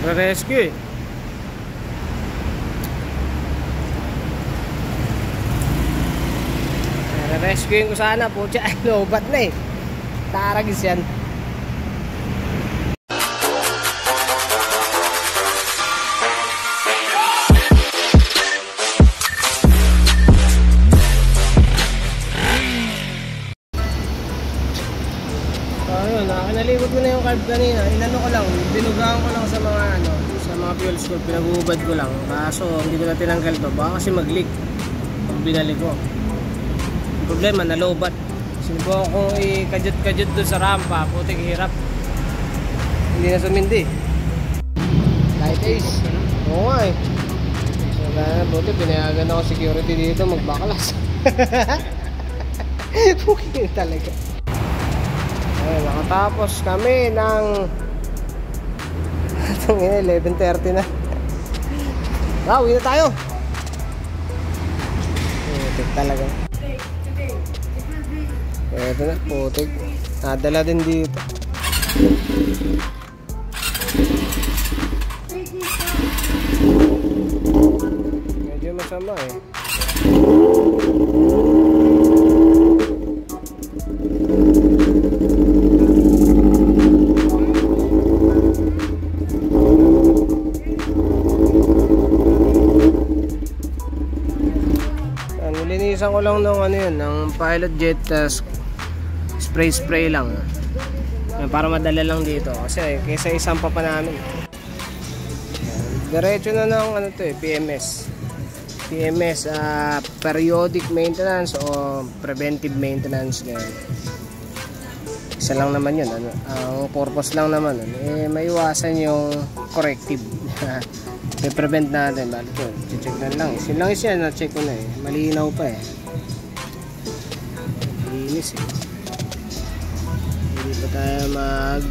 Re-rescue eh. Re-rescuein ko sana. Putya, lobat na eh. Taragis yan. Naligot ko na yung carb kanina. Inano ko lang, dinugahan ko lang sa mga sa mga fuel scope, pinag-uubad ko lang. Kaso hindi ko na tinanggal to, baka kasi mag-leak pag binalik ko. Yung problema, nalobat. Sinubukan kong ikajut-kajut doon sa rampa, putik hirap. Hindi na sumindi. Light ace. Oo nga eh. So gana, buti pinayagan ako security dito, magbakalas. Puking talaga. Ayun, nakatapos kami ng 11:30 na. Uwi na tayo. Putik talaga. Ito na, putik. Nadala din dito. Medyo masama eh. Nilinisan ko lang ng ng pilot jet, spray lang para madala lang dito kasi kaysa isang pa namin. Diretso na ng PMS, periodic maintenance o preventive maintenance. Isa lang naman yun, ang purpose lang naman maiwasan yung corrective. I-prevent natin, bali ko, check na lang. Sin lang yan, na-check ko na eh. Malinaw pa eh. Linis eh. Hindi pa tayo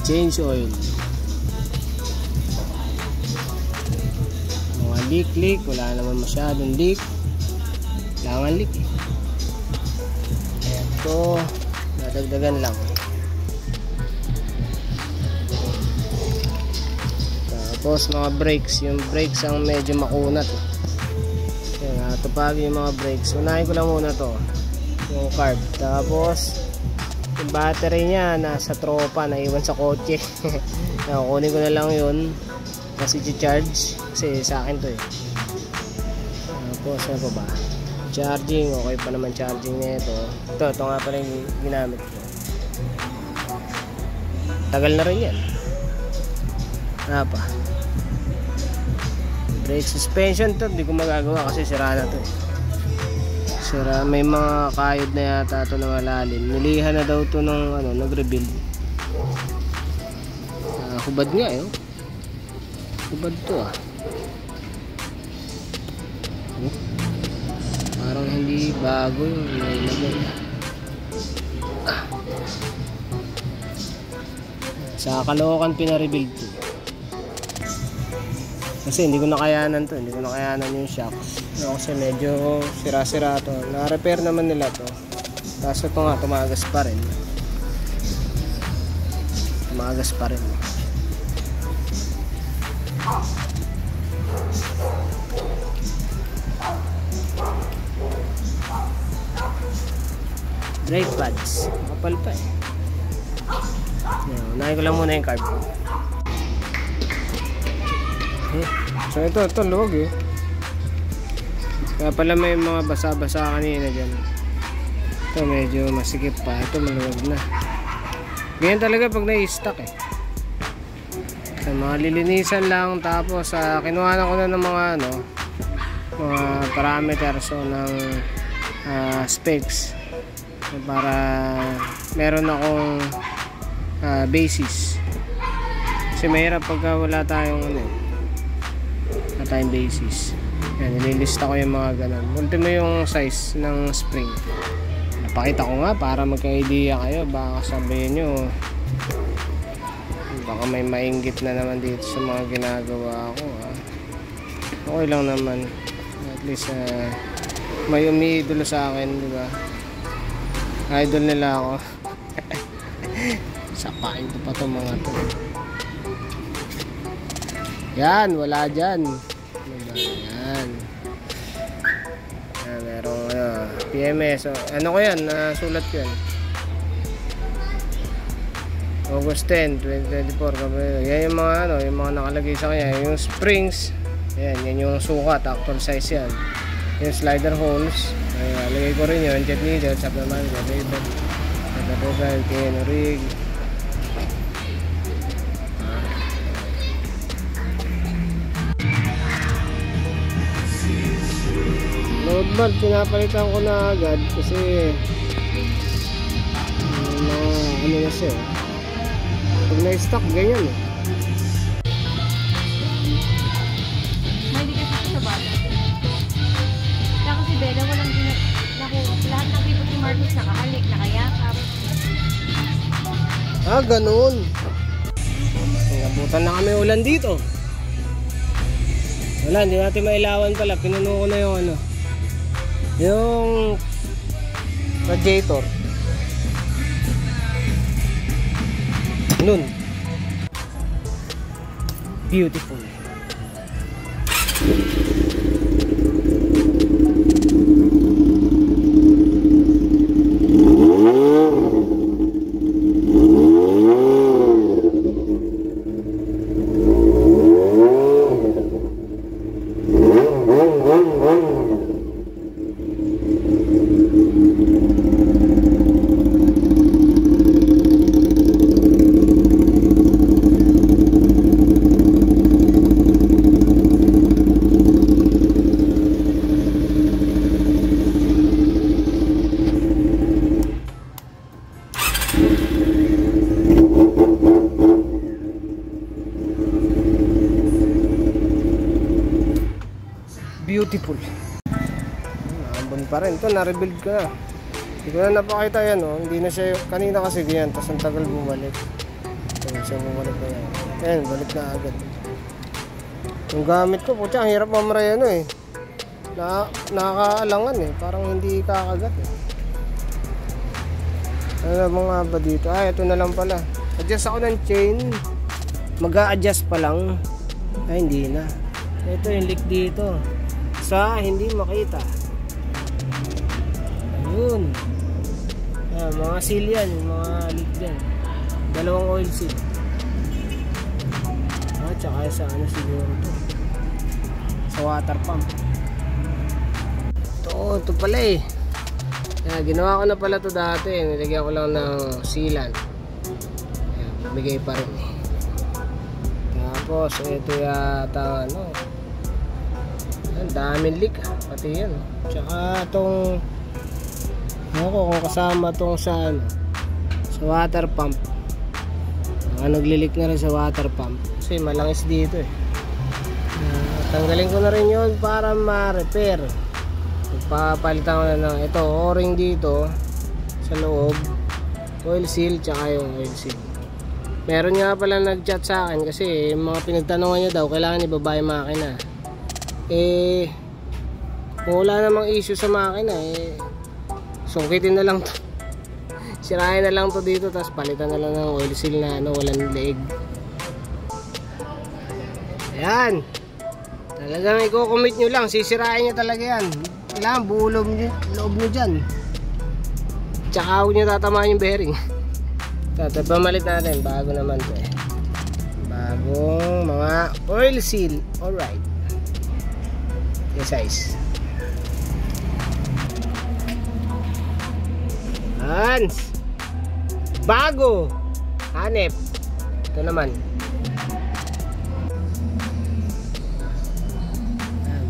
change oil. Mga leak, wala naman masyadong leak. Kailangan leak eh. Ito, nadagdagan lang. Tapos mga brakes, yung brakes ang medyo makunat eh. Kaya tupag yung mga brakes. Unahin ko lang muna to, yung carb. Tapos yung battery nya nasa tropa, naiwan sa kotse. Kukunin ko na lang yun kasi i-charge kasi sa akin to eh. Tapos ano pa ba, charging, okay pa naman charging nito. Ito nga pala yung ginamit ko. Tagal na rin yan. Ano pa, brake suspension to, hindi ko magagawa kasi sira na to eh. Sira, may mga kayod na yata to na malalim. Nilihan na daw to nung nag-rebuild. Hubad nga eh. Hubad to ah. Parang hindi bago yung nilagay. Sa Caloocan pina-rebuild to. Kasi hindi ko nakayanan to, hindi ko nakayanan yung shocks. Kasi medyo sira-sira to. Na-repair naman nila to. Tapos ito nga, tumagas pa rin. Tumagas pa rin. Brake pads. Kapal pa eh. Unahin ko lang muna yung carb. So ito luwag eh. Kaya pala may mga basa-basa kanina dyan. Ito medyo masikip pa. Ito maluwag na. Ganyan talaga pag na-i-stock eh. So mga lilinisan lang. Tapos kinuha na ko na ng mga mga parameters o ng specs para meron akong basis. Kasi mahirap pagka wala tayong time basis. Yan, nililista ko yung mga ganun. Ultimo yung size ng spring. Napakita ko nga para magka-idea kayo. Baka sabihin nyo, baka may mainggit na naman dito sa mga ginagawa ko. Okay lang naman. At least may umiidolo sa akin, di ba? Idol nila ako. Sapain ko pa itong mga to. Yan, wala dyan. Yan. Yan, merong PMS. Ano ko yan? Sulat ko yan. August 10, 2024. Yan yung mga yung mga nakalagay sa kanya. Yung springs. Yan yung sukat, actual size yan. Yung slider holes. Lagay ko rin yun. Jet needle, subnaman, label. Nagkabugan, pin, rig. Load bar, pinapalitan ko na agad kasi ano na siya. Pag na-stock, ganyan eh. Hindi kasi sa bata. Kaya kasi Bella, walang lahat ng people ni Marcos nakahalik, nakayakap. Ganun. Nabutan na kami ulan dito. Wala, hindi natin mailawan pala. Pinuno ko na yung radiator. Nun. Beautiful. Beautiful. Ambon pa rin. Ito, na-rebuild ko na. Hindi ko na napakita yan, oh. Hindi na siya, kanina kasi ganyan, tapos ang tagal bumalik. Tagal siya bumalik na yan. Ayan, balik na agad. Yung gamit ko, putya, ang hirap mamray eh. Nakakaalangan eh. Parang hindi kakagat eh. Ano na mga ba dito? Ito na lang pala. Adjust ako ng chain. Mag-a-adjust pa lang. Ay, hindi na. Ito yung leak dito. Sa hindi makita. Ayun. Mga seal yan. Yung mga leak dyan. Dalawang oil seal. Tsaka sa siguro to. Sa water pump. Ito pala eh. Ginawa ko na pala to dati. Nilagyan ko lang ng sealant. Bigay pa rin eh. Tapos ito yata ang daming leak pati yan. Tsaka itong kung kasama itong sa water pump. Naglilik na rin sa water pump kasi malangis dito eh. Tanggalin ko na rin yun para ma-repair. Papalitan ko na ng ito o-ring dito sa loob, oil seal, tsaka yung oil seal. Meron nga pala nag-chat sa akin kasi yung mga pinagtanungan niya daw kailangan ibaba yung makina. Kung wala namang issue sa makina sungkitin na lang to. Sirahin na lang to dito, tapos palitan na lang ng oil seal na walang leeg. Ayan, talagang i-commit nyo lang, sisirahin nyo talaga yan. Kailangan buo loob nyo dyan, tsaka huwag nyo tatamaan yung bearing. Pamalit natin, bago naman to eh. Bagong mga oil seal. Alright, yung size Hans, bago, hanep. Ito naman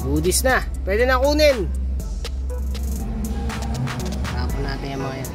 goodies na, pwede na kunin. Tapon natin yung mga yan.